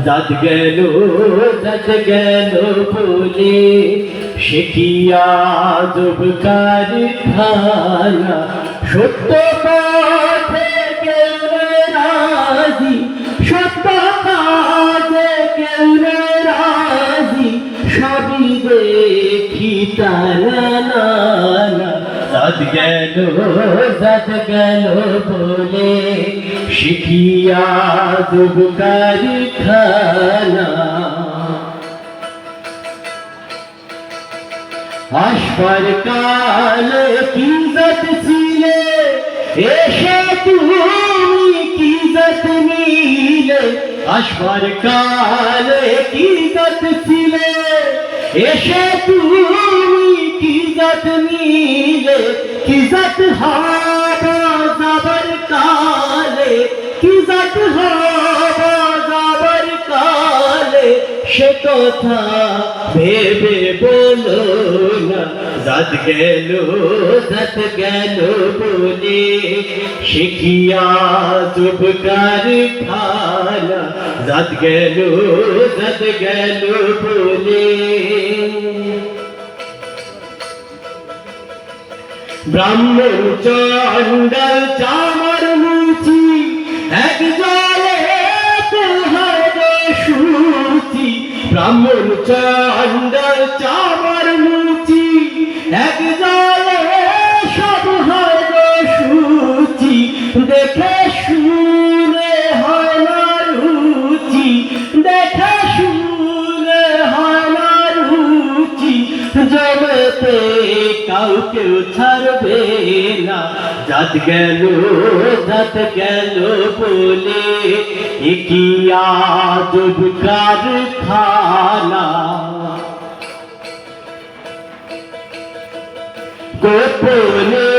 জাত গেল বলে সে কি আজব কারখানা সত্য পথে কেউ রাজি সত্য কাজে কেউ রাজি সবই দেখি তারা জাত গেল বলে শিখিয়া আজব কারখানা আসবার কালে কি জাত ছিলে এসে তুমি কি জাত নিলে আসবার কালে কি জাত ছিলে এসে তুমি কি জাত নিলে কি জাত হবা যাবার কালে কি জাত হবা যাবার কালে সে কথা ভেবে বলো না জাত গেল বলে শিখিয়া আজব কারখানা জাত গেল বলে ব্রাহ্মণ চণ্ডাল চামার মুচি এক জলে সুচি ব্রাহ্মণ চণ্ডাল চামার মুচি এক জলে সব হয় সুচি দেখে শুনে হয় না রুচি দেখে শুনে হয় না রুচি জগতে কাউকে ছাড়বে না জাত গেল বলে কি আজব কারখানা গোপনে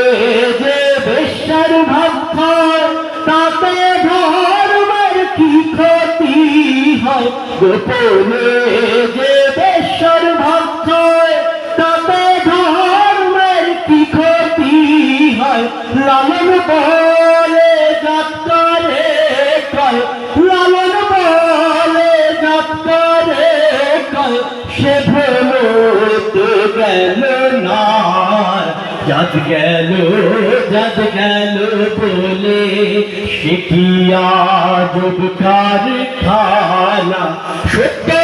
যে বেশ্যার ভাব খায় তাতে ধর্মের কি ক্ষতি হয় গোপনে যে বেশ্যার ভাব খায় তাতে ধর্মের কি ক্ষতি হয় লালন বলে জাত করে কয় লালন বলে জাত করে কয় সে ভ্রম তো গেল না জাত গেল বলে শিখিয়া আজব কারখানা সত্য